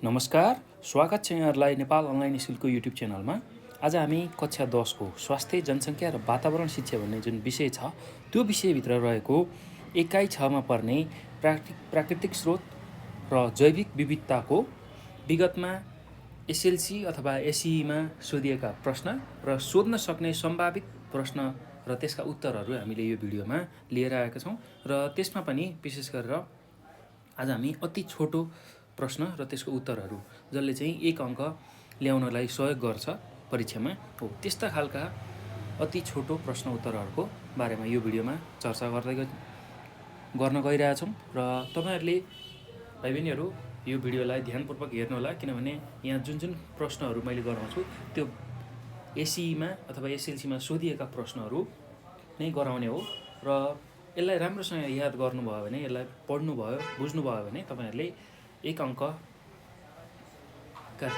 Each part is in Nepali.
नमस्कार, स्वागत छ यहाँहरूलाई नेपाल अनलाइन स्कुलको युट्युब च्यानलमा। आज हामी कक्षा 10 को स्वास्थ्य, जनसङ्ख्या र वातावरण शिक्षा भन्ने जुन विषय छ, त्यो विषयभित्र रहेको एकाइ 6 मा पर्ने प्राकृतिक स्रोत र जैविक विविधताको विगतमा एसएलसी अथवा एसईमा सोधिएका प्रश्न र सोध्न सक्ने सम्भावित प्रश्न र त्यसका उत्तरहरू हामीले यो भिडियोमा लिएर आएका छौँ। र त्यसमा पनि विशेष गरेर आज हामी अति छोटो प्रश्न र त्यसको उत्तरहरू जसले चाहिँ 1 अङ्क ल्याउनलाई सहयोग गर्छ परीक्षामा हो, त्यस्ता खालका अति छोटो प्रश्न उत्तरहरूको बारेमा यो भिडियोमा चर्चा गर्न गइरहेछौँ। र तपाईहरुले भाइ बहिनीहरू यो भिडियोलाई ध्यानपूर्वक हेर्नु होला, किनभने यहाँ जुन जुन प्रश्नहरू मैले गराउँछु त्यो एसईमा अथवा एसएलसीमा सोधिएका प्रश्नहरू नै गराउने हो। र यसलाई राम्रोसँग याद गर्नुभयो भने, यसलाई पढ्नुभयो, बुझ्नुभयो भने तपाईहरुले 1 अङ्कका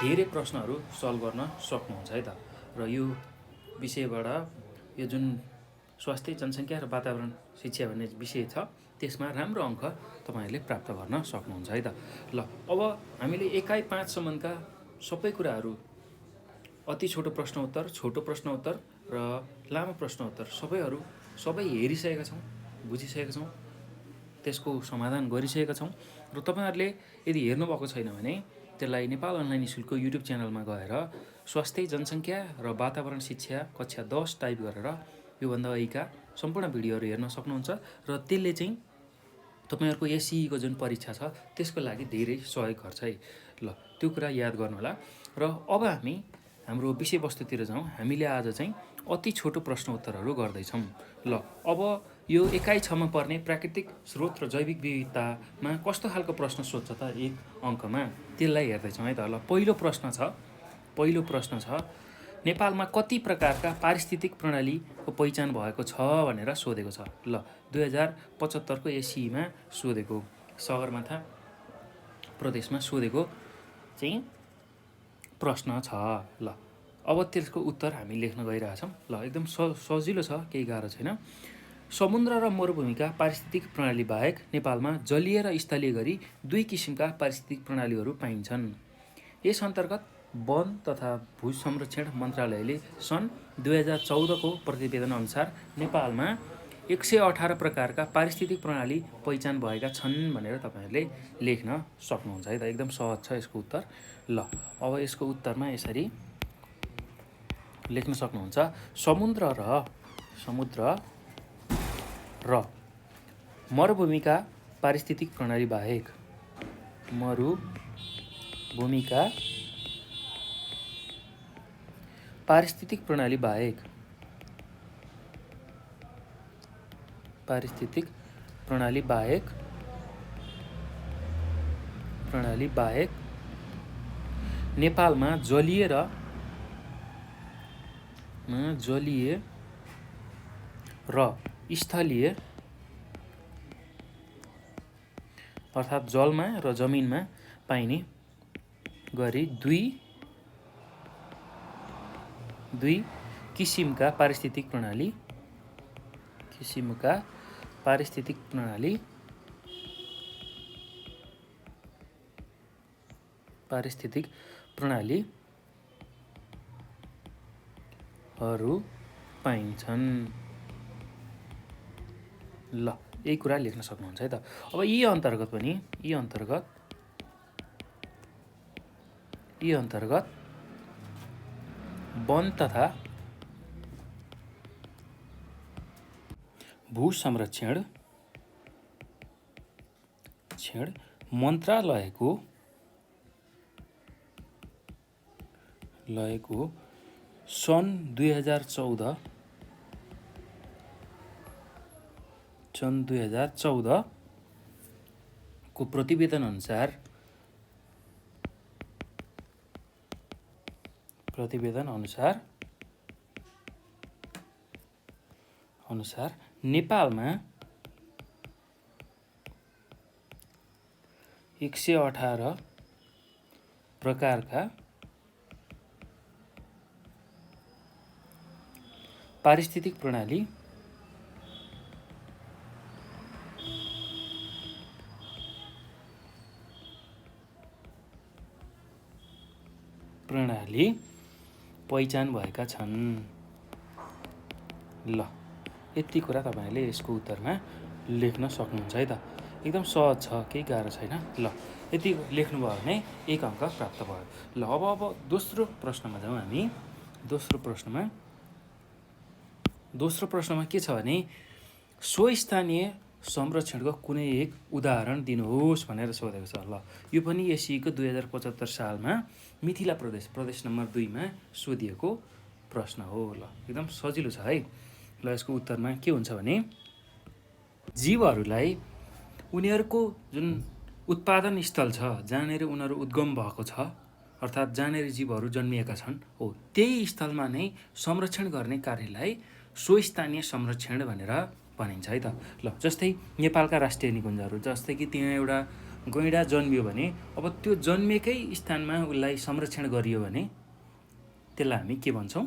धेरै प्रश्नहरू सल्भ गर्न सक्नुहुन्छ है त। र यो विषयबाट यो जुन स्वास्थ्य, जनसङ्ख्या र वातावरण शिक्षा भन्ने विषय छ त्यसमा राम्रो अङ्क तपाईहरुले प्राप्त गर्न सक्नुहुन्छ है त। ल, अब हामीले एकाइ 5 सम्मका सबै कुराहरू, अति छोटो प्रश्न उत्तर र लामो प्रश्न उत्तर सबै हेरिसकेका छौँ, बुझिसकेका छौँ, त्यसको समाधान गरिसकेका छौँ। र तपाईहरुले यदि हेर्नुभएको छैन भने त्यसलाई नेपाल अनलाइन स्कुलको युट्युब च्यानलमा गएर स्वास्थ्य, जनसङ्ख्या र वातावरण शिक्षा कक्षा 10 टाइप गरेर योभन्दा अघिका सम्पूर्ण भिडियोहरू हेर्न सक्नुहुन्छ। र त्यसले चाहिँ तपाईहरुको एसईको जुन परीक्षा छ त्यसको लागि धेरै सहयोग गर्छ है। ल, त्यो कुरा याद गर्नु होला। र अब हामी हाम्रो विषयवस्तुतिर जाउँ। हामीले आज चाहिँ अति छोटो प्रश्न उत्तरहरू गर्दैछौँ। ल, अब यो एकाइ 6 मा पर्ने प्राकृतिक स्रोत र जैविक विविधतामा कस्तो खालको प्रश्न सोध्छ त 1 अङ्कमा, त्यसलाई हेर्दैछौँ है त। ल, पहिलो प्रश्न छ नेपालमा कति प्रकारका पारिस्थितिक प्रणालीको पहिचान भएको छ भनेर सोधेको छ। ल, 2075 को एसईमा सोधेको, सगरमाथा प्रदेशमा सोधेको चाहिँ प्रश्न छ। ल, अब त्यसको उत्तर हामी लेख्न गइरहेछौँ। ल, एकदम सजिलो छ, केही गाह्रो छैन। समुद्र र मरुभूमिका पारिस्थितिक प्रणाली बाहेक नेपालमा जलीय र स्थलीय गरी 2 किसिमका पारिस्थितिक प्रणालीहरू पाइन्छन्। यस अन्तर्गत वन तथा भू संरक्षण मन्त्रालयले सन् 2014 को प्रतिवेदन अनुसार नेपालमा 118 प्रकारका पारिस्थितिक प्रणाली पहिचान भएका छन् भनेर तपाईहरुले लेख्न सक्नुहुन्छ है त। एकदम सहज छ यसको उत्तर। ल, अब यसको उत्तरमा यसरी लेख्न सक्नुहुन्छ। समुद्र र मरुभूमिका पारिस्थितिक प्रणाली बाहेक पारिस्थितिक प्रणाली बाहेक नेपालमा जलीय र स्थलीय अर्थात् जलमा र जमिनमा पाइने गरी दुई किसिमका पारिस्थितिक प्रणालीहरू पाइन्छन्। ल, यही कुरा लेख्न सक्नुहुन्छ है त। अब यी अन्तर्गत वन तथा भू संरक्षण मन्त्रालयको सन् 2014 को प्रतिवेदन अनुसार नेपालमा 118 प्रकारका पारिस्थितिक प्रणाली प्रणाली पहिचान भएका छन्। ल यति कुरा तपाईँले यसको उत्तरमा लेख्न सक्नुहुन्छ है त। एकदम सहज छ, केही गाह्रो छैन। ल यति लेख्नुभयो भने 1 अङ्क प्राप्त भयो। ल अब दोस्रो प्रश्नमा जाउँ हामी। दोस्रो प्रश्नमा के छ भने स्वस्थानीय संरक्षणको कुनै एक उदाहरण दिनुहोस् भनेर सोधेको छ। ल यो पनि एसईको 2075 सालमा मिथिला प्रदेश नम्बर 2मा सोधिएको प्रश्न हो। ल एकदम सजिलो छ है। ल यसको उत्तरमा के हुन्छ भने जीवहरूलाई उनीहरूको जुन उत्पादन स्थल छ, जहाँनिर उनीहरू उद्गम भएको छ, अर्थात् जहाँनिर जीवहरू जन्मिएका छन् हो त्यही स्थलमा नै संरक्षण गर्ने कार्यलाई स्वस्थानीय संरक्षण भनेर भनिन्छ है त। ल जस्तै नेपालका राष्ट्रिय निकुञ्जहरू, जस्तै कि त्यहाँ एउटा गैँडा जन्मियो भने अब त्यो जन्मेकै स्थानमा उसलाई संरक्षण गरियो भने त्यसलाई हामी के भन्छौँ?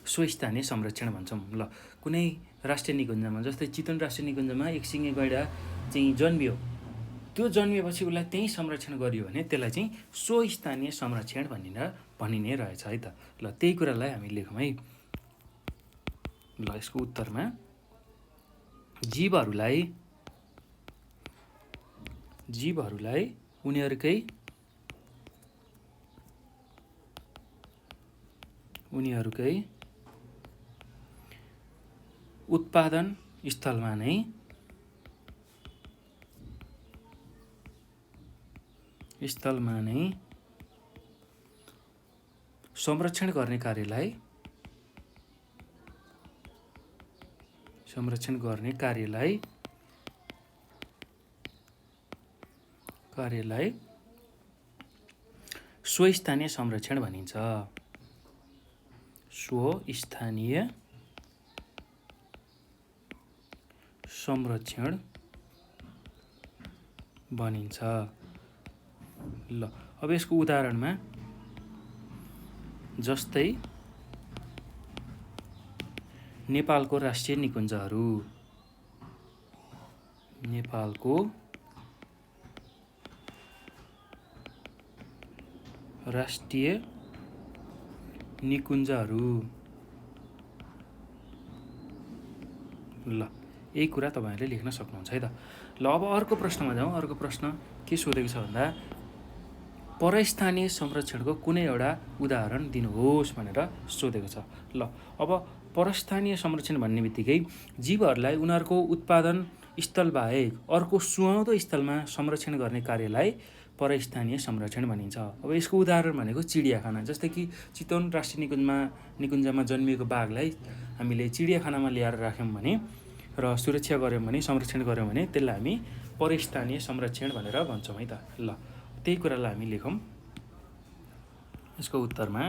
स्वस्थानीय संरक्षण भन्छौँ। ल कुनै राष्ट्रिय निकुञ्जमा, जस्तै चितवन राष्ट्रिय निकुञ्जमा एक सिङे गैँडा चाहिँ जन्मियो, त्यो जन्मिएपछि उसलाई त्यहीँ संरक्षण गरियो भने त्यसलाई चाहिँ स्वस्थानीय संरक्षण भनिने रहेछ है त। ल त्यही कुरालाई हामी लेखौँ है। ल यसको उत्तरमा जीवहरूलाई उनीहरूकै उत्पादन स्थलमा नै संरक्षण गर्ने कार्यलाई स्वस्थानीय संरक्षण भनिन्छ। स्वस्थानीय संरक्षण भनिन्छ। ल अब यसको उदाहरणमा जस्तै नेपालको राष्ट्रिय निकुञ्जहरू, ल यही कुरा तपाईँहरूले लेख्न सक्नुहुन्छ है त। ल अब अर्को प्रश्नमा जाउँ। अर्को प्रश्न के सोधेको छ भन्दा परस्थानीय संरक्षणको कुनै एउटा उदाहरण दिनुहोस् भनेर सोधेको छ। ल अब परस्थानीय संरक्षण भन्ने बित्तिकै जीवहरूलाई उनीहरूको उत्पादन स्थल बाहेक अर्को सुहाउँदो स्थलमा संरक्षण गर्ने कार्यलाई परस्थानीय संरक्षण भनिन्छ। अब यसको उदाहरण भनेको चिडियाखाना, जस्तै कि चितवन राष्ट्रिय निकुञ्जमा जन्मिएको बाघलाई हामीले चिडियाखानामा ल्याएर राख्यौँ भने र सुरक्षा गऱ्यौँ भने, संरक्षण गऱ्यौँ भने त्यसलाई हामी परस्थानीय संरक्षण भनेर भन्छौँ है त। ल त्यही कुरालाई हामी लेखौँ। यसको उत्तरमा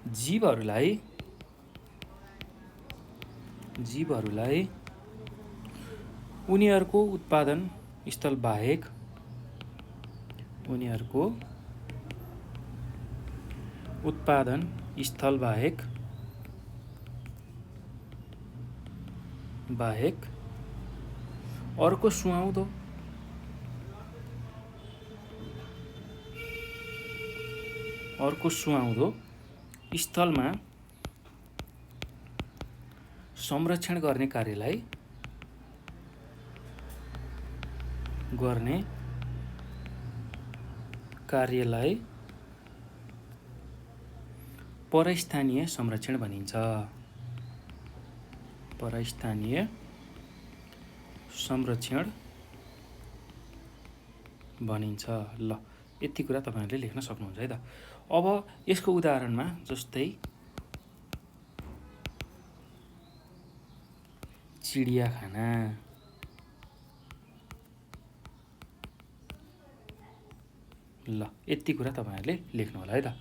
जीवहरूलाई उनीहरूको उत्पादन स्थल बाहेक अर्को सुहाउँदो स्थलमा संरक्षण गर्ने कार्यलाई परस्थानीय संरक्षण भनिन्छ। परस्थानीय संरक्षण भनिन्छ। ल यति कुरा तपाईँहरूले लेख्न सक्नुहुन्छ है त। अब यसको उदाहरणमा जस्तै चिडियाखाना, ल यति कुरा तपाईँहरूले लेख्नु होला है त।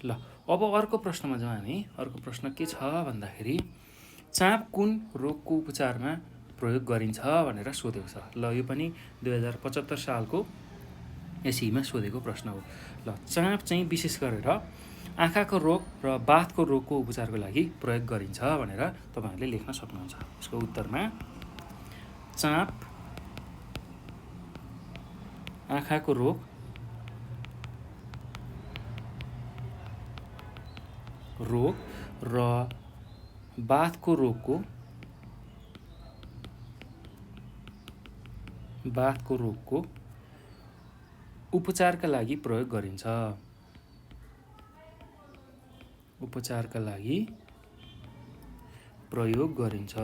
ल अब अर्को प्रश्नमा जाउँ हामी। अर्को प्रश्न के छ भन्दाखेरि चाँप कुन रोगको उपचारमा प्रयोग गरिन्छ भनेर सोधेको छ। ल यो पनि 2075 सालको एसईमा सोधेको प्रश्न हो। ल चाँप चाहिँ विशेष गरेर आँखाको रोग र बाथको रोगको उपचारको लागि प्रयोग गरिन्छ भनेर तपाईँहरूले लेख्न सक्नुहुन्छ। यसको उत्तरमा चाँप आँखाको रोग रोग र बाथको रोगको उपचारका लागि प्रयोग गरिन्छ। उपचारका लागि प्रयोग गरिन्छ।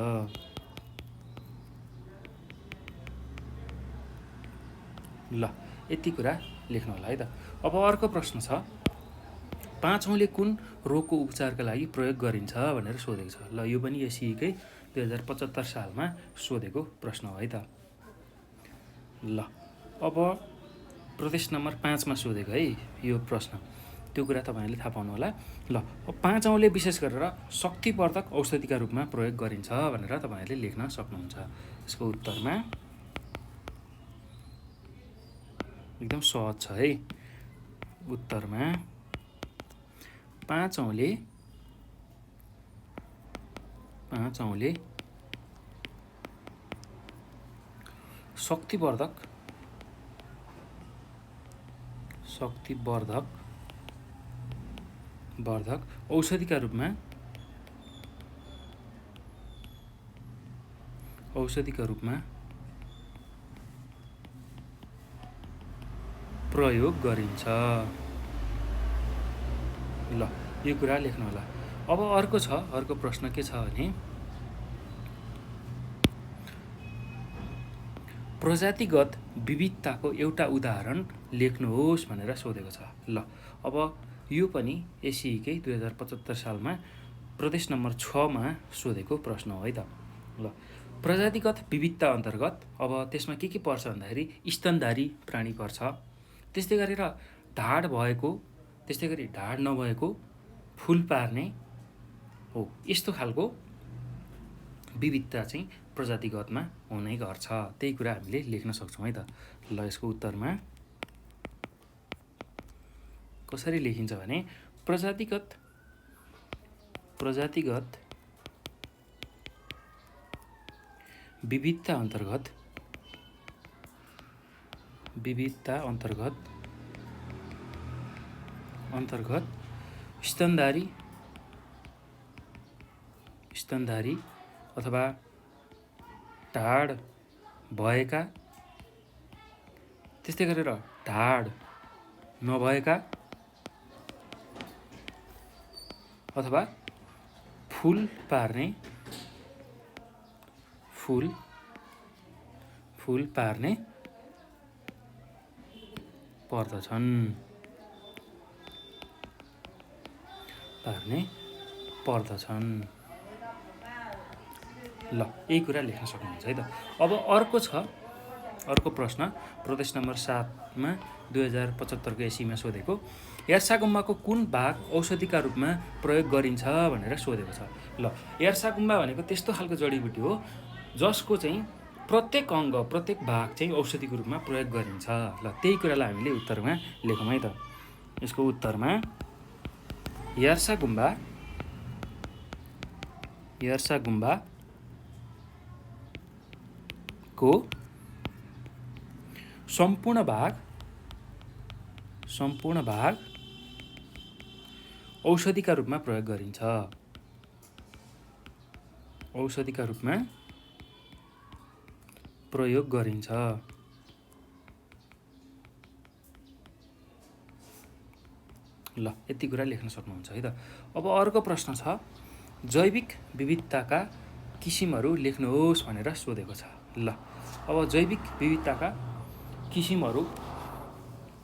ल यति कुरा लेख्नु होला है त। अब अर्को प्रश्न छ, 5 औँले कुन रोगको उपचारका लागि प्रयोग गरिन्छ भनेर सोधेको छ। ल यो पनि एसईकै 2075 सालमा सोधेको प्रश्न हो है त। ल अब प्रदेश नम्बर 5 मा सोधेको है यो प्रश्न, त्यो कुरा तपाईँहरूले थाहा पाउनु होला। ल 5 औँले विशेष गरेर शक्तिवर्धक औषधिका रूपमा प्रयोग गरिन्छ भनेर तपाईँहरूले लेख्न सक्नुहुन्छ। यसको उत्तरमा एकदम सहज छ है। उत्तरमा 5 औँले शक्तिवर्धक औषधिका रूपमा प्रयोग गरिन्छ। ल यो कुरा लेख्नु होला। अब अर्को प्रश्न के छ भने प्रजातिगत विविधताको एउटा उदाहरण लेख्नुहोस् भनेर सोधेको छ। ल अब यो पनि एसईकै 2075 सालमा प्रदेश नम्बर 6 मा सोधेको प्रश्न हो है त। ल प्रजातिगत विविधता अन्तर्गत अब त्यसमा के पर्छ भन्दाखेरि स्तनधारी प्राणी पर्छ, त्यस्तै गरेर ढाड भएको, त्यस्तै गरी ढाड नभएको, फुल पार्ने हो, यस्तो खालको विविधता चाहिँ प्रजातिगतमा हुने गर्छ। त्यही कुरा हामीले लेख्न सक्छौँ है त। ल यसको उत्तरमा कसरी लेखिन्छ भने प्रजातिगत विविधता अन्तर्गत स्तनधारी अथवा ढाड भएका, त्यस्तै गरेर ढाड नभएका अथवा फुल पार्ने पर्दछन्। ल यही कुरा लेख्न सक्नुहुन्छ है त। अब अर्को प्रश्न प्रदेश नम्बर 7 मा 2075 को एसीमा सोधेको, यार्सागुम्बाको कुन भाग औषधिका रूपमा प्रयोग गरिन्छ भनेर सोधेको छ। ल यार्सागुम्बा भनेको त्यस्तो खालको जडीबुटी हो जसको चाहिँ प्रत्येक अङ्ग, प्रत्येक भाग चाहिँ औषधिको रूपमा प्रयोग गरिन्छ। ल त्यही कुरालाई हामीले उत्तरमा लेखौँ है त। यसको उत्तरमा यार्सागुम्बाको सम्पूर्ण भाग औषधिका रूपमा प्रयोग गरिन्छ। ल यति कुरा लेख्न सक्नुहुन्छ है त। अब अर्को प्रश्न छ, जैविक विविधताका किसिमहरू लेख्नुहोस् भनेर सोधेको छ। ल अब जैविक विविधताका किसिमहरू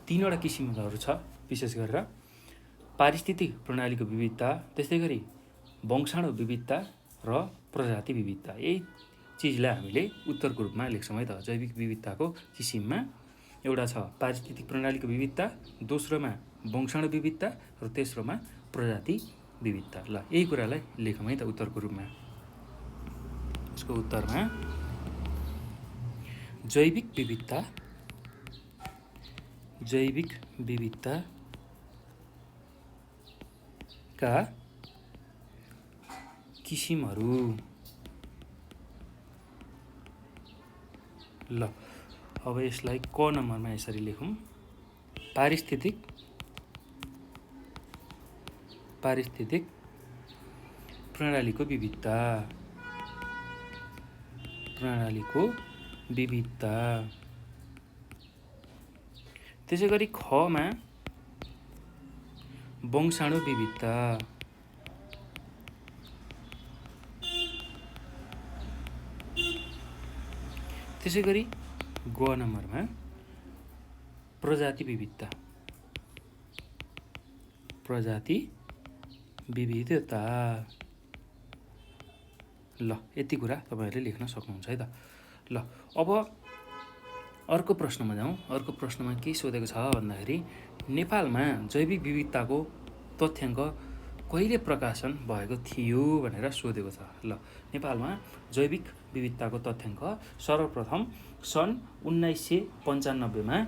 3वटा किसिमहरू छ, विशेष गरेर पारिस्थितिक प्रणालीको विविधता, त्यस्तै गरी वंशाणु विविधता र प्रजाति विविधता। यही चिजलाई हामीले उत्तरको रूपमा लेख्छौँ है त। जैविक विविधताको किसिममा एउटा छ पारिस्थितिक प्रणालीको विविधता, दोस्रोमा वंशाणु विविधता र तेस्रोमा प्रजाति विविधता। ल यही कुरालाई लेखौँ है त उत्तरको रूपमा। यसको उत्तरमा जैविक विविधताका किसिमहरू। ल अब यसलाई क नम्बरमा यसरी लेखौँ, पारिस्थितिक प्रणालीको विविधता, प्रणालीको विविधता। त्यसै गरी खमा वंशाणु विविधता, त्यसै गरी ग नम्बरमा प्रजाति विविधता, प्रजाति विविधता। ल यति कुरा तपाईहरुले लेख्न सक्नुहुन्छ है त। ल अब अर्को प्रश्नमा जाउँ। अर्को प्रश्नमा के सोधेको छ भन्दाखेरि नेपालमा जैविक विविधताको तथ्याङ्क कहिले प्रकाशन भएको थियो भनेर सोधेको छ। ल नेपालमा जैविक विविधताको तथ्याङ्क सर्वप्रथम सन् 1995 मा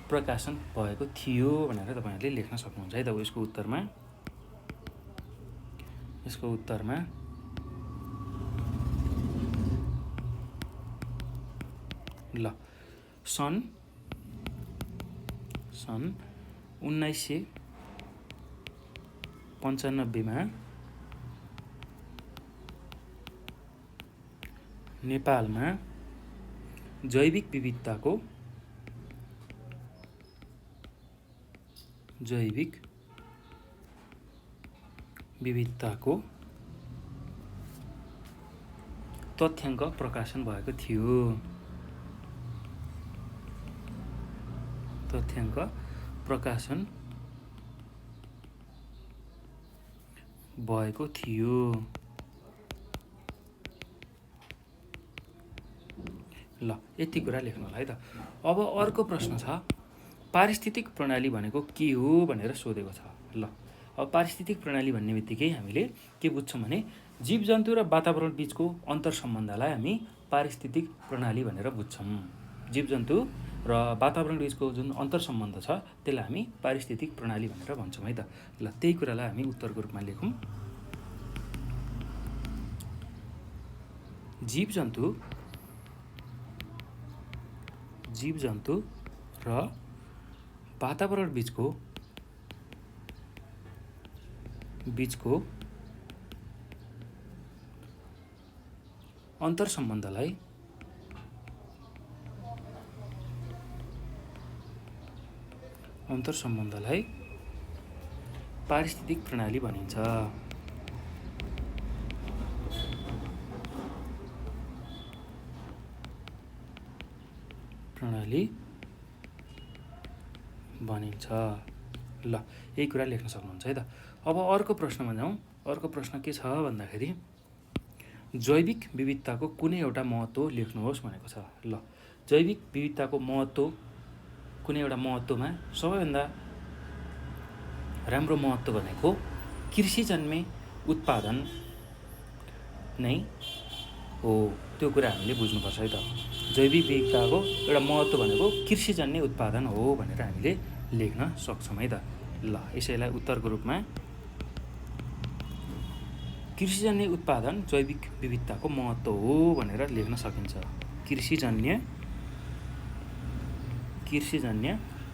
प्रकाशन भएको थियो भनेर तपाईहरुले लेख्न सक्नुहुन्छ है त। यसको उत्तरमा ल सन् 1995 मा नेपालमा जैविक विविधताको तथ्याङ्क प्रकाशन भएको थियो। तथ्याङ्क प्रकाशन भएको थियो। ल यति कुरा लेख्नु होला है त। अब अर्को प्रश्न छ पारिस्थितिक प्रणाली भनेको के हो भनेर सोधेको छ। ल अब पारिस्थितिक प्रणाली भन्ने बित्तिकै हामीले के बुझ्छौँ भने जीवजन्तु र वातावरण बीचको अन्तर सम्बन्धलाई हामी पारिस्थितिक प्रणाली भनेर बुझ्छौँ। जीवजन्तु र वातावरण बीचको जुन अन्तर सम्बन्ध छ त्यसलाई हामी पारिस्थितिक प्रणाली भनेर भन्छौँ है त। ल त्यही कुरालाई हामी उत्तरको रूपमा लेखौँ। जीवजन्तु र वातावरण बीचको अन्तर सम्बन्धलाई पारिस्थितिक प्रणाली भनिन्छ। ल यही कुरा लेख्न सक्नुहुन्छ है त। अब अर्को प्रश्नमा जाउँ। अर्को प्रश्न के छ भन्दाखेरि जैविक विविधताको कुनै एउटा महत्त्व लेख्नुहोस् भनेको छ। ल जैविक विविधताको महत्त्व कुनै एउटा महत्त्वमा सबैभन्दा राम्रो महत्त्व भनेको कृषिजन्य उत्पादन नै हो। त्यो कुरा हामीले बुझ्नुपर्छ है त। जैविक विविधताको एउटा महत्त्व भनेको कृषिजन्य उत्पादन हो भनेर हामीले लेख्न सक्छौँ है त। ल यसैलाई उत्तरको रूपमा कृषिजन्य उत्पादन जैविक विविधताको महत्त्व हो भनेर लेख्न सकिन्छ। कृषिजन्य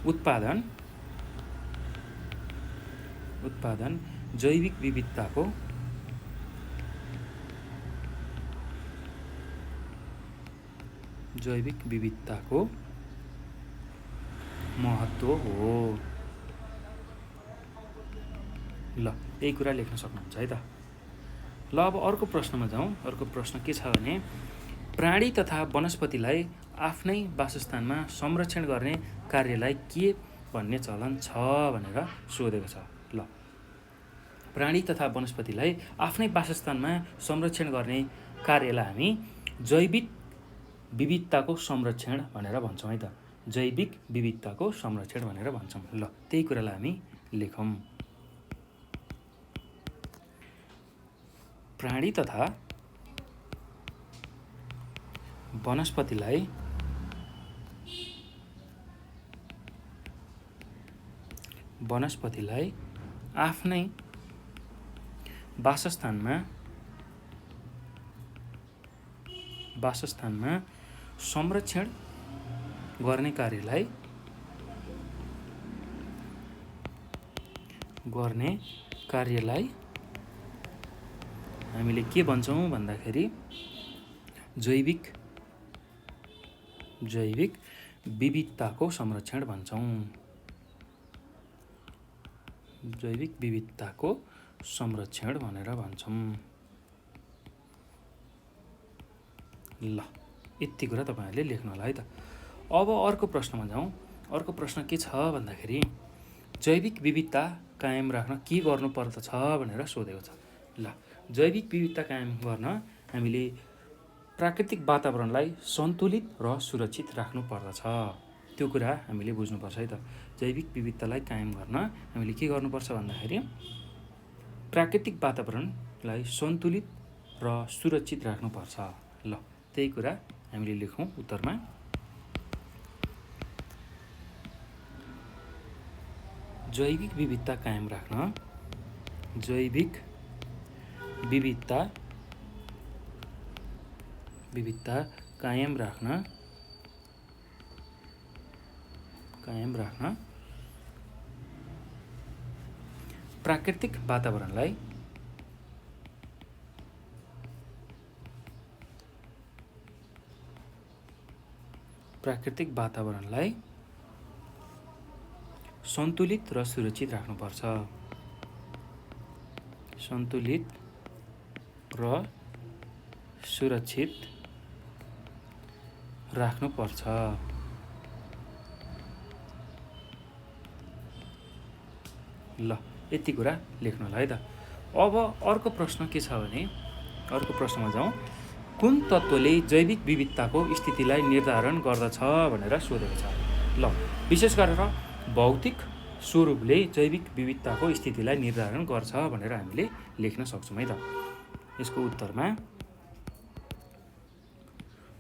उत्पादन जैविक विविधताको महत्त्व हो। ल यही कुरा लेख्न सक्नुहुन्छ है त। ल अब अर्को प्रश्नमा जाउँ। अर्को प्रश्न के छ भने प्राणी तथा वनस्पतिलाई आफ्नै वासस्थानमा संरक्षण गर्ने कार्यलाई के भन्ने चलन छ भनेर सोधेको छ। ल प्राणी तथा वनस्पतिलाई आफ्नै वासस्थानमा संरक्षण गर्ने कार्यलाई हामी जैविक विविधताको संरक्षण भनेर भन्छौँ है त। जैविक विविधताको संरक्षण भनेर भन्छौँ। ल त्यही कुरालाई हामी लेखौँ। प्राणी तथा वनस्पतिलाई आफ्नै वासस्थानमा संरक्षण गर्ने कार्यलाई हामीले के भन्छौँ भन्दाखेरि जैविक विविधताको संरक्षण भन्छौँ। जैविक विविधताको संरक्षण भनेर भन्छौँ। ल यति कुरा तपाईँहरूले लेख्नु होला है त। अब अर्को प्रश्नमा जाउँ। अर्को प्रश्न के छ भन्दाखेरि जैविक विविधता कायम राख्न के गर्नुपर्दछ भनेर सोधेको छ। ल जैविक विविधता कायम गर्न हामीले प्राकृतिक वातावरणलाई सन्तुलित र सुरक्षित राख्नुपर्दछ। त्यो कुरा हामीले बुझ्नुपर्छ है त। जैविक विविधतालाई कायम गर्न हामीले के गर्नुपर्छ भन्दाखेरि प्राकृतिक वातावरणलाई सन्तुलित र सुरक्षित राख्नुपर्छ। ल त्यही कुरा हामीले लेखौँ उत्तरमा। जैविक विविधता कायम राख्न कायम राख्न प्राकृतिक वातावरणलाई सन्तुलित र सुरक्षित राख्नुपर्छ। सन्तुलित र सुरक्षित राख्नुपर्छ। ल यति कुरा लेख्नु होला है त। अब अर्को प्रश्न के छ भने अर्को प्रश्नमा जाउँ। कुन तत्त्वले जैविक विविधताको स्थितिलाई निर्धारण गर्दछ भनेर सोधेको छ। ल विशेष गरेर भौतिक स्वरूपले जैविक विविधताको स्थितिलाई निर्धारण गर्छ भनेर हामीले लेख्न सक्छौँ है त। यसको उत्तरमा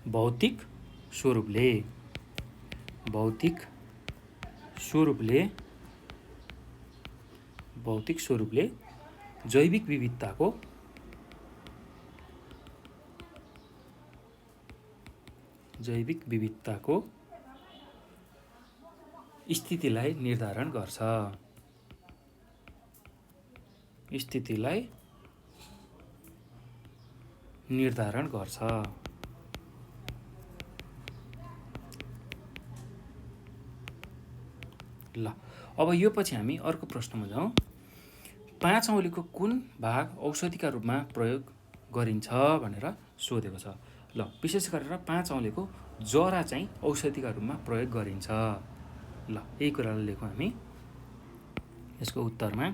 भौतिक स्वरूपले जैविक विविधताको स्थितिलाई निर्धारण गर्छ। ल अब यो पछि हामी अर्को प्रश्नमा जाउँ। 5 औँलीको कुन भाग औषधिका रूपमा प्रयोग गरिन्छ भनेर सोधेको छ। ल विशेष गरेर 5 औँलीको जरा चाहिँ औषधिका रूपमा प्रयोग गरिन्छ। ल यही कुरालाई लेखौँ हामी। यसको उत्तरमा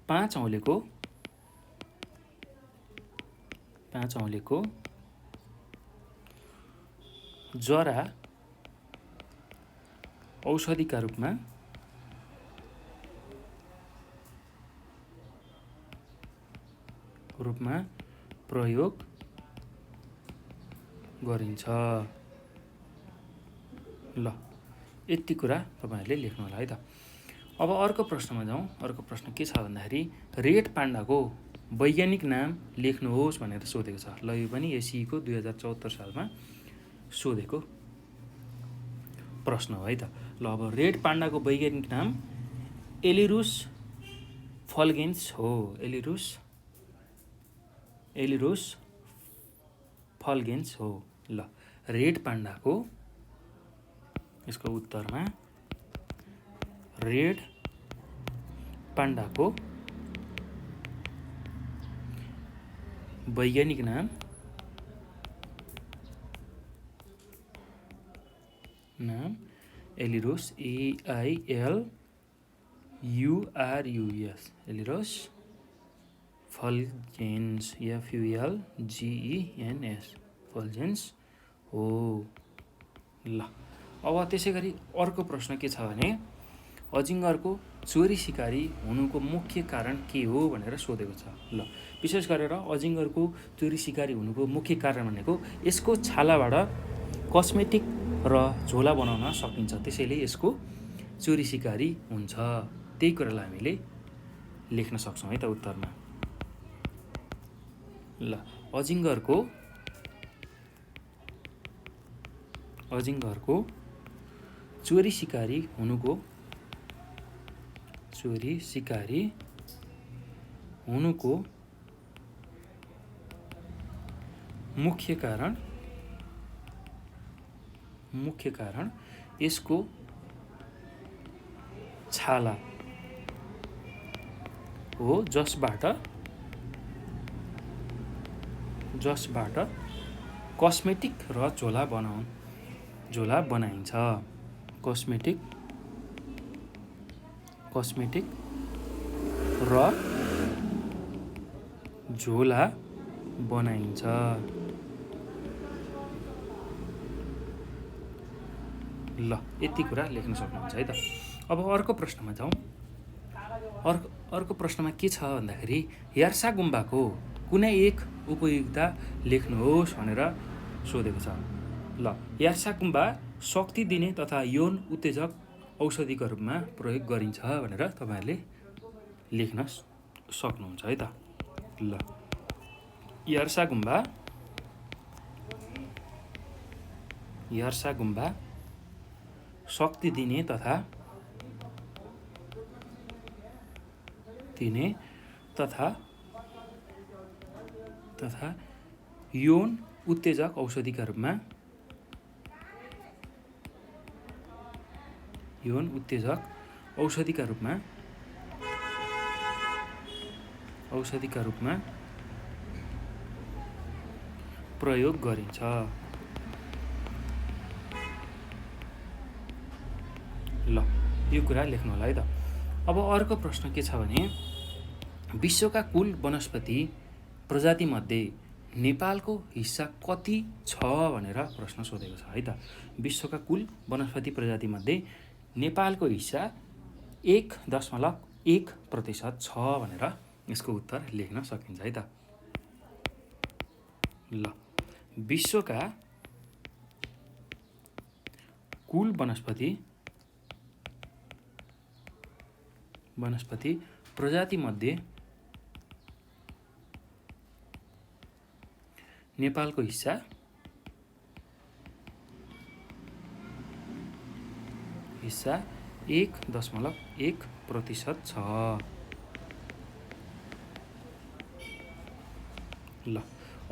5 औँलीको जरा औषधिका रूपमा प्रयोग गरिन्छ। ल यति कुरा तपाईँहरूले लेख्नु होला है त। अब अर्को प्रश्नमा जाउँ। अर्को प्रश्न के छ भन्दाखेरि रेड पान्डाको वैज्ञानिक नाम लेख्नुहोस् भनेर सोधेको छ। ल यो पनि एसईको 2074 सालमा सोधेको प्रश्न हो है त। ल अब रेड पान्डाको वैज्ञानिक नाम एलिरुस फल्गेन्स हो। एलिरुस फल्गेन्स हो। ल रेड पान्डाको यसको उत्तरमा रेड पान्डाको वैज्ञानिक नाम एलिरुस AILURUS एलिरुस फल्गेन्स FULGENS फल्गेन्स हो। ल अब त्यसै गरी अर्को प्रश्न के छ भने अजिङ्गरको चोरी सिकारी हुनुको मुख्य कारण के हो भनेर सोधेको छ। ल विशेष गरेर अजिङ्गरको चोरी सिकारी हुनुको मुख्य कारण भनेको यसको छालाबाट कस्मेटिक र झोला बनाउन सकिन्छ, त्यसैले यसको चोरी सिकारी हुन्छ। त्यही कुरालाई हामीले लेख्न सक्छौँ है त उत्तरमा। ल अजिङ्गरको चोरी सिकारी हुनुको मुख्य कारण यसको छाला हो जसबाट कस्मेटिक र झोला बनाइन्छ। कस्मेटिक र झोला बनाइन्छ। ल यति कुरा लेख्न सक्नुहुन्छ है त। अब अर्को प्रश्नमा जाउँ। अर्को प्रश्नमा के छ भन्दाखेरि यार्सा गुम्बाको कुनै एक उपयोगिता लेख्नुहोस् भनेर सोधेको छ। ल यार्सा गुम्बा शक्ति दिने तथा यौन उत्तेजक औषधिका रूपमा प्रयोग गरिन्छ भनेर तपाईँहरूले लेख्न सक्नुहुन्छ है त। ल यार्सा गुम्बा शक्ति दिने तथा यौन उत्तेजक औषधिका रूपमा प्रयोग गरिन्छ। ल यो कुरा लेख्नु होला है त। अब अर्को प्रश्न के छ भने विश्वका कुल वनस्पति प्रजातिमध्ये नेपालको हिस्सा कति छ भनेर प्रश्न सोधेको छ है त। विश्वका कुल वनस्पति प्रजातिमध्ये नेपालको हिस्सा 1.1% छ भनेर यसको उत्तर लेख्न सकिन्छ है त। ल विश्वका कुल वनस्पति प्रजातिमध्ये नेपालको हिस्सा 1.1% छ। ल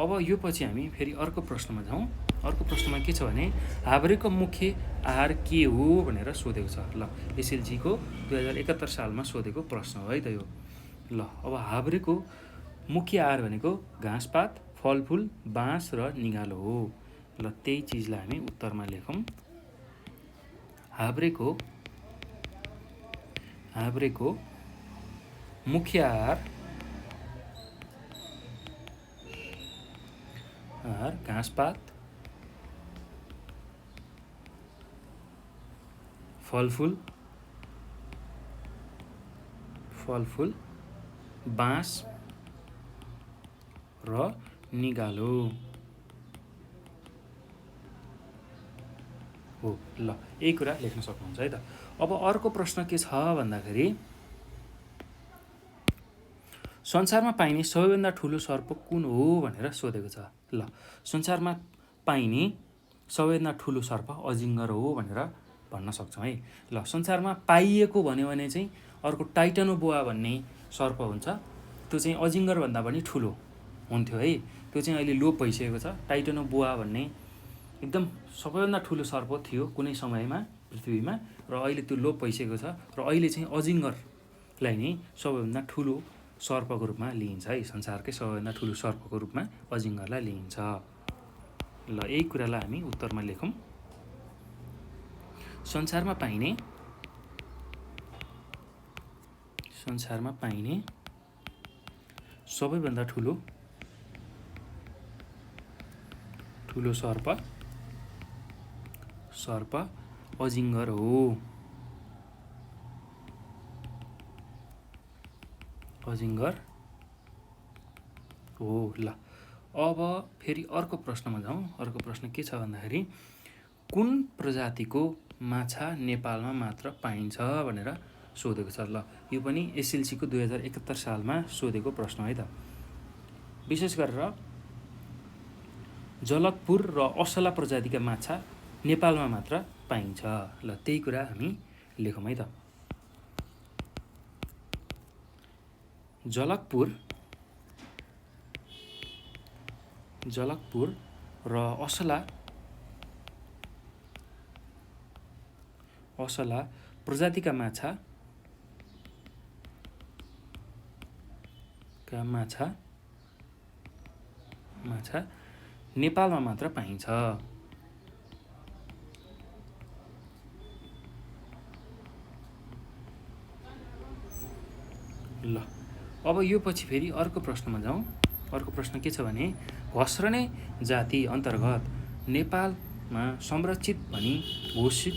अब यो पछि हामी फेरि अर्को प्रश्नमा जाउँ। अर्को प्रश्नमा के छ भने हाब्रेको मुख्य आहार के हो भनेर सोधेको छ। ल एसएलजीको 2071 सालमा सोधेको प्रश्न हो है त यो। ल अब हाब्रेको मुख्य आहार भनेको घाँसपात, फलफुल, बाँस र निगालो हो। ल त्यही चिजलाई हामी उत्तरमा लेखौँ। हाब्रेको मुख्य आहार घाँसपात, फलफुल, बाँस र निगालो हो। ल यही कुरा लेख्न सक्नुहुन्छ है त। अब अर्को प्रश्न के छ भन्दाखेरि संसारमा पाइने सबैभन्दा ठुलो सर्प कुन हो भनेर सोधेको छ। ल संसारमा पाइने सबैभन्दा ठुलो सर्प अजिङ्गर हो भनेर भन्न सक्छौँ है। ल संसारमा पाइएको भन्यो भने चाहिँ अर्को टाइटानोबोआ भन्ने सर्प हुन्छ। त्यो चाहिँ अजिङ्गरभन्दा पनि ठुलो हुन्थ्यो है। त्यो चाहिँ अहिले लोप भइसकेको छ। टाइटानोबोआ भन्ने एकदम सबैभन्दा ठुलो सर्प थियो कुनै समयमा पृथ्वीमा, र अहिले त्यो लोप भइसकेको छ। र अहिले चाहिँ अजिङ्गरलाई नै सबैभन्दा ठुलो सर्पको रूपमा लिइन्छ है। संसारकै सबैभन्दा ठुलो सर्पको रूपमा अजिङ्गरलाई लिइन्छ। ल यही कुरालाई हामी उत्तरमा लेखौँ। संसारमा पाइने सबैभन्दा ठुलो सर्प अजिङ्गर हो। ल अब फेरि अर्को प्रश्नमा जाउँ। अर्को प्रश्न के छ भन्दाखेरि कुन प्रजातिको माछा नेपालमा मात्र पाइन्छ भनेर सोधेको छ। ल यो पनि एसएलसीको 2071 सालमा सोधेको प्रश्न है त। विशेष गरेर जलकपुर र असला प्रजातिका माछा नेपालमा मात्र पाइन्छ। ल त्यही कुरा हामी लेखौँ है त। जलकपुर र असला प्रजातिका माछा नेपालमा मात्र पाइन्छ। ल अब यो पछि फेरि अर्को प्रश्नमा जाउँ। अर्को प्रश्न के छ भने घस्रने जाति अन्तर्गत नेपालमा संरक्षित भनी घोषित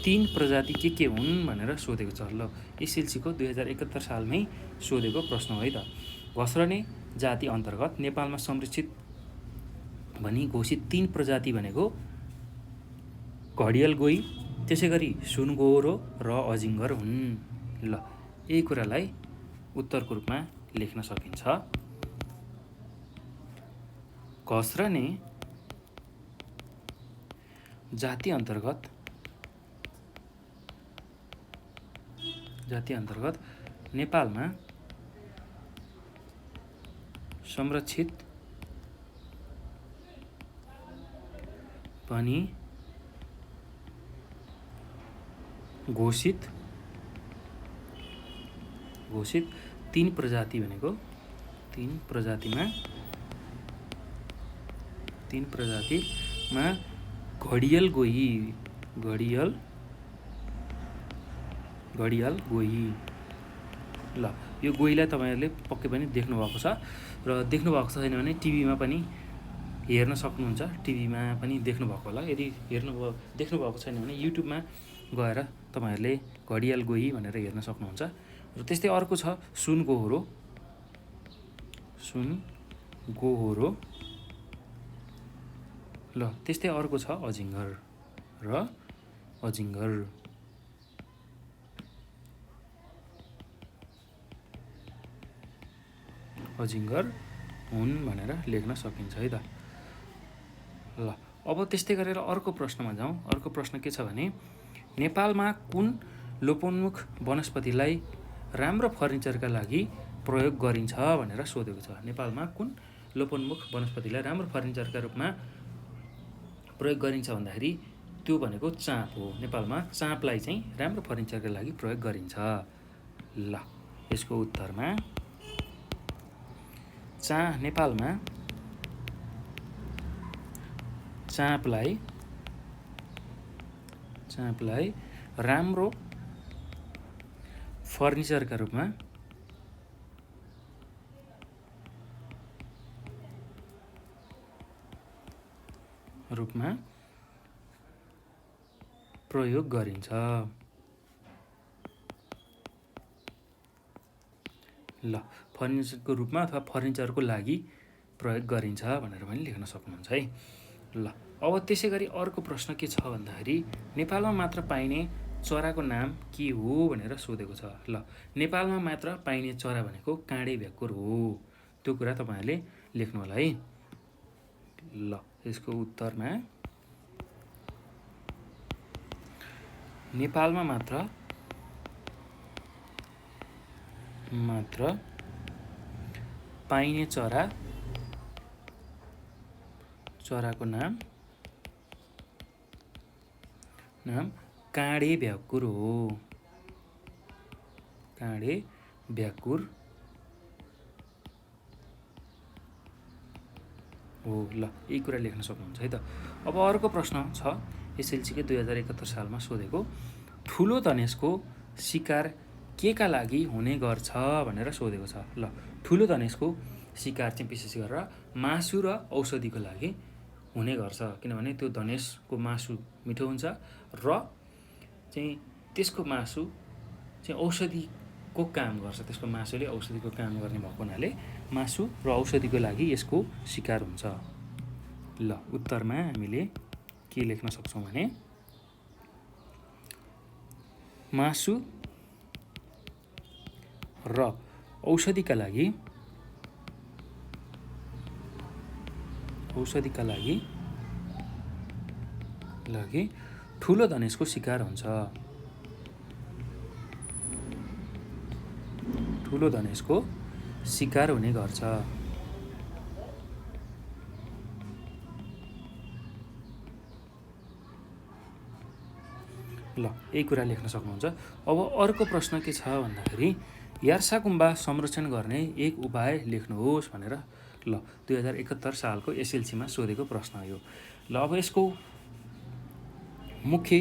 3 प्रजाति के हुन् भनेर सोधेको छ। ल एसएलसीको 2071 सालमै सोधेको प्रश्न हो है त। घस्रने जाति अन्तर्गत नेपालमा संरक्षित भनी घोषित 3 प्रजाति भनेको घडियाल गोही, त्यसै गरी सुनगोरो र अजिङ्गर हुन्। ल यही कुरालाई उत्तरको रूपमा लेख्न सकिन्छ। घस्रने जाति अन्तर्गत नेपालमा संरक्षित भनी घोषित 3 प्रजाति भनेको 3 प्रजातिमा घडियाल गोही। ल यो गोहीलाई तपाईहरुले पक्कै पनि देख्नुभएको छ र देख्नुभएको छैन भने टिभीमा पनि हेर्न सक्नुहुन्छ। टिभीमा पनि देख्नुभएको होला। यदि देख्नुभएको छैन भने युट्युबमा गएर तपाईहरुले घडियाल गोही भनेर हेर्न सक्नुहुन्छ। र त्यस्तै अर्को छ सुनगोरो। ल त्यस्तै अर्को छ अजिङ्गर हुन् भनेर लेख्न सकिन्छ है त। ल अब त्यस्तै गरेर अर्को प्रश्नमा जाउँ। अर्को प्रश्न के छ भने नेपालमा कुन लोपोन्मुख वनस्पतिलाई राम्रो फर्निचरका लागि प्रयोग गरिन्छ भनेर सोधेको छ। नेपालमा कुन लोपोन्मुख वनस्पतिलाई राम्रो फर्निचरका रूपमा प्रयोग गरिन्छ भन्दाखेरि त्यो भनेको चाँप हो। नेपालमा चाँपलाई चाहिँ राम्रो फर्निचरका लागि प्रयोग गरिन्छ। ल यसको उत्तरमा नेपालमा चाँपलाई राम्रो फर्निचरका रूपमा प्रयोग गरिन्छ। ल फर्निचरको रूपमा अथवा फर्निचरको लागि प्रयोग गरिन्छ भनेर पनि लेख्न सक्नुहुन्छ है। ल अब त्यसै गरी अर्को प्रश्न के छ भन्दाखेरि नेपालमा मात्र पाइने चराको नाम के हो भनेर सोधेको छ। ल नेपालमा मात्र पाइने चरा भनेको काँडे भ्याकुर हो। त्यो कुरा तपाईहरुले लेख्नु होला है। ल यसको उत्तरमा नेपालमा मात्र पाइने चराको नाम काँडे भ्याकुर हो। काँडे भ्याकुर हो। ल यही कुरा लेख्न सक्नुहुन्छ है त। अब अर्को प्रश्न छ एसएलसीको 2071 सालमा सोधेको ठुलो धनेशको शिकार केका लागि हुने गर्छ भनेर सोधेको छ। ल ठुलो धनेशको शिकार चाहिँ विशेष गरेर मासु र औषधिको लागि हुने गर्छ। किनभने त्यो धनेशको मासु मिठो हुन्छ र चाहिँ त्यसको मासु चाहिँ औषधिको काम गर्छ। त्यसको मासुले औषधिको काम गर्ने भएको हुनाले मासु र औषधिको लागि यसको शिकार हुन्छ। ल उत्तरमा हामीले के लेख्न सक्छौँ भने मासु र औषधिका लागि ठुलो धनेशको शिकार हुन्छ। ठुलो धनेशको शिकार हुने गर्छ। ल यही कुरा लेख्न सक्नुहुन्छ। अब अर्को प्रश्न के छ भन्दाखेरि यार्सा गुम्बा संरक्षण गर्ने एक उपाय लेख्नुहोस् भनेर ल 2071 सालको एसएलसीमा सोधेको प्रश्न हो यो। ल अब यसको मुख्य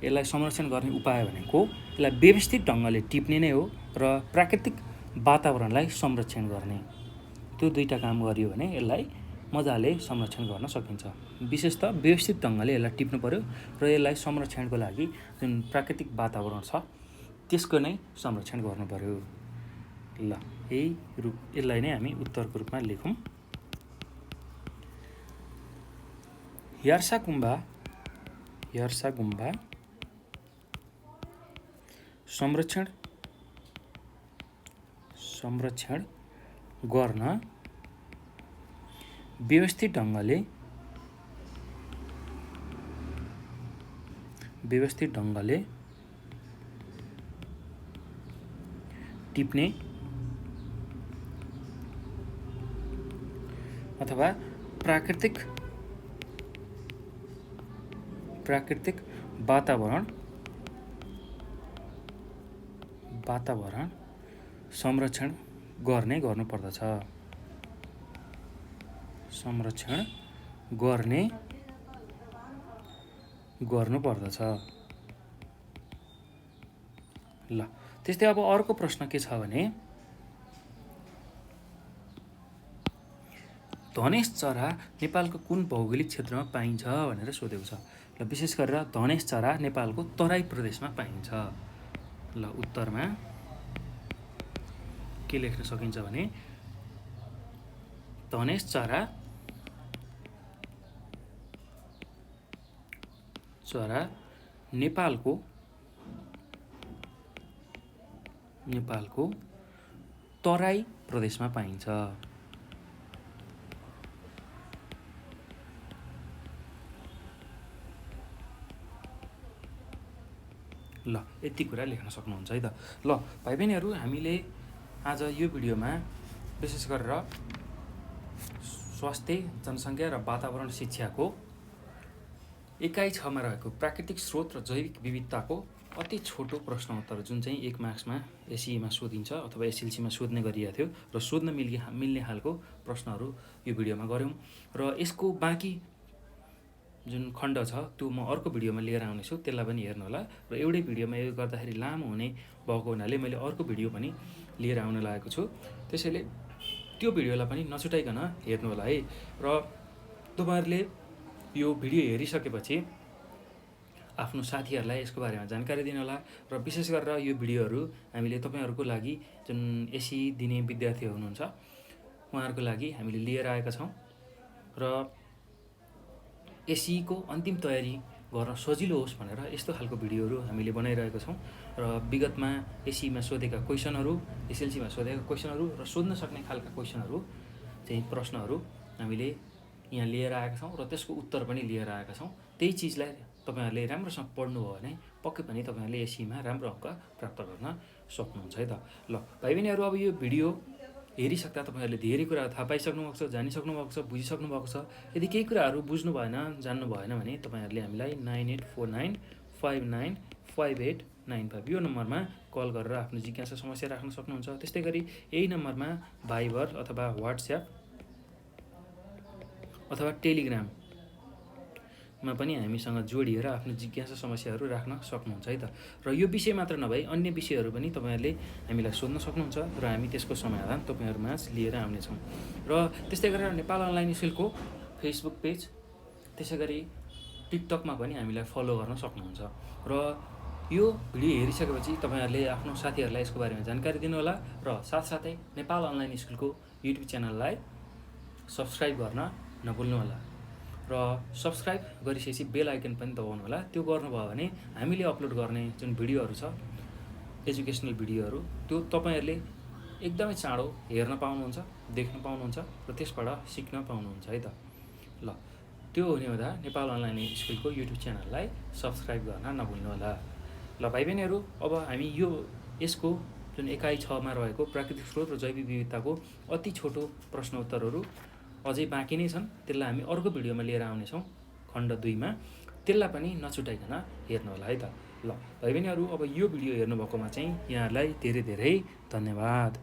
यसलाई संरक्षण गर्ने उपाय भनेको यसलाई व्यवस्थित ढङ्गले टिप्ने नै हो र प्राकृतिक वातावरणलाई संरक्षण गर्ने। त्यो दुईटा काम गरियो भने यसलाई मजाले संरक्षण गर्न सकिन्छ। विशेष त व्यवस्थित ढङ्गले यसलाई टिप्नु पर्यो र यसलाई संरक्षणको लागि जुन प्राकृतिक वातावरण छ त्यसको नै संरक्षण गर्नु पर्यो। ल यसलाई नै हामी उत्तरको रूपमा लेखौँ। यार्सा गुम्बा संरक्षण गर्न व्यवस्थित ढङ्गले टिप्ने अथवा प्राकृतिक वातावरण संरक्षण गर्नुपर्दछ। ल त्यस्तै अब अर्को प्रश्न के छ भने धनेश चरा नेपालको कुन भौगोलिक क्षेत्रमा पाइन्छ भनेर सोधेको छ। ल विशेष गरेर धनेश चरा नेपालको तराई प्रदेशमा पाइन्छ। ल उत्तरमा के लेख्न सकिन्छ भने धनेश चरा नेपालको तराई प्रदेशमा पाइन्छ। ल यति कुरा लेख्न सक्नुहुन्छ है त। ल भाइ बहिनीहरू हामीले आज यो भिडियोमा विशेष गरेर स्वास्थ्य जनसङ्ख्या र वातावरण शिक्षाको एकाइ 6मा रहेको प्राकृतिक स्रोत र जैविक विविधताको अति छोटो प्रश्न उत्तर जुन चाहिँ 1 मार्क्समा एसईमा सोधिन्छ अथवा एसएलसीमा सोध्ने गरिएको थियो र सोध्न मिल्ने खालको प्रश्नहरू यो भिडियोमा गऱ्यौँ र यसको बाँकी जुन खण्ड छ त्यो म अर्को भिडियोमा लिएर आउनेछु, त्यसलाई पनि हेर्नु होला। र एउटै भिडियोमा यो गर्दाखेरि लामो हुने भएको हुनाले मैले अर्को भिडियो पनि लिएर आउन लागेको छु। त्यसैले त्यो भिडियोलाई पनि नछुटाइकन हेर्नु होला है। र तपाईहरुले यो भिडियो हेरिसकेपछि आफ्नो साथीहरूलाई यसको बारेमा जानकारी दिनु होला। र विशेष गरेर यो भिडियोहरू हामीले तपाईहरुको लागि जुन एसई दिने विद्यार्थी हुनुहुन्छ उहाँहरुको लागि हामीले लिएर आएका छौं र एसई को अन्तिम तयारी गर्न सजिलो होस् भनेर यस्तो खालको भिडियोहरू हामीले बनाइरहेका छौं र विगतमा एसईमा सोधेका क्वेशनहरू, एसएलसीमा सोधेका क्वेशनहरू र सोध्न सक्ने खालका क्वेशनहरू चाहिँ प्रश्नहरू हामीले यहाँ लिएर आएका छौं र त्यसको उत्तर पनि लिएर आएका छौं। त्यही चीजलाई तपाईहरुले राम्रोसँग पढ्नु भयो भने पक्कै पनि तपाईहरुले एसईमा राम्रो अंक प्राप्त गर्न सक्नुहुन्छ है त। ल भाइ बहिनीहरु, अब यो भिडियो हेरिसक्दा तपाईहरुले धेरै कुरा थाहा पाइसक्नु भएको छ, जानिसक्नु भएको छ, बुझिसक्नु भएको छ। यदि केही कुराहरू बुझ्नु भएन, जान्नु भएन भने तपाईहरुले हामीलाई 9849595895 यो नम्बरमा कल गरेर आफ्नो जिज्ञासा समस्या राख्न सक्नुहुन्छ। त्यस्तै गरी यही नम्बरमा भाइबर अथवा व्हाट्सएप अथवा टेलिग्राम मा पनि हामीसँग जोडिएर आफ्नो जिज्ञासा समस्याहरू राख्न सक्नुहुन्छ है त। र यो विषय मात्र नभई अन्य विषयहरू पनि तपाईहरुले हामीलाई सोध्न सक्नुहुन्छ र हामी त्यसको समाधान तपाईहरुमाझ लिएर आउने छौं। र त्यस्तै गरेर नेपाल अनलाइन स्कुलको फेसबुक पेज, त्यसैगरी टिकटकमा पनि हामीलाई फलो गर्न सक्नुहुन्छ। र यो भिडियो हेरिसकेपछि तपाईहरुले आफ्नो साथीहरूलाई यसको बारेमा जानकारी दिनु होला र साथसाथै नेपाल अनलाइन स्कुलको युट्युब च्यानललाई सब्स्क्राइब गर्न नभुल्नु होला। र सब्स्क्राइब गरिसकेपछि बेल आइकन पनि दबाउनु होला। त्यो गर्नुभयो भने हामीले अपलोड गर्ने जुन भिडियोहरू छ एजुकेसनल भिडियोहरू त्यो तपाईहरुले एकदमै चाँडो हेर्न पाउनुहुन्छ, देख्न पाउनुहुन्छ र त्यसबाट सिक्न पाउनुहुन्छ है त। ल त्यो हुने हुँदा नेपाल अनलाइन स्कुलको युट्युब च्यानललाई सब्स्क्राइब गर्न नभुल्नु होला। ल भाइ बहिनीहरु, अब हामी यसको जुन एकाइ 6मा रहेको प्राकृतिक स्रोत र जैविक विविधताको अति छोटो प्रश्नोत्तरहरू अझै बाँकी नै छन्। त्यसलाई हामी अर्को भिडियोमा लिएर आउनेछौँ, खण्ड 2मा। त्यसलाई पनि नछुटाइकन हेर्नु होला है त। ल भाइ बहिनीहरू, अब यो भिडियो हेर्नुभएकोमा चाहिँ यहाँहरूलाई धेरै धेरै धन्यवाद।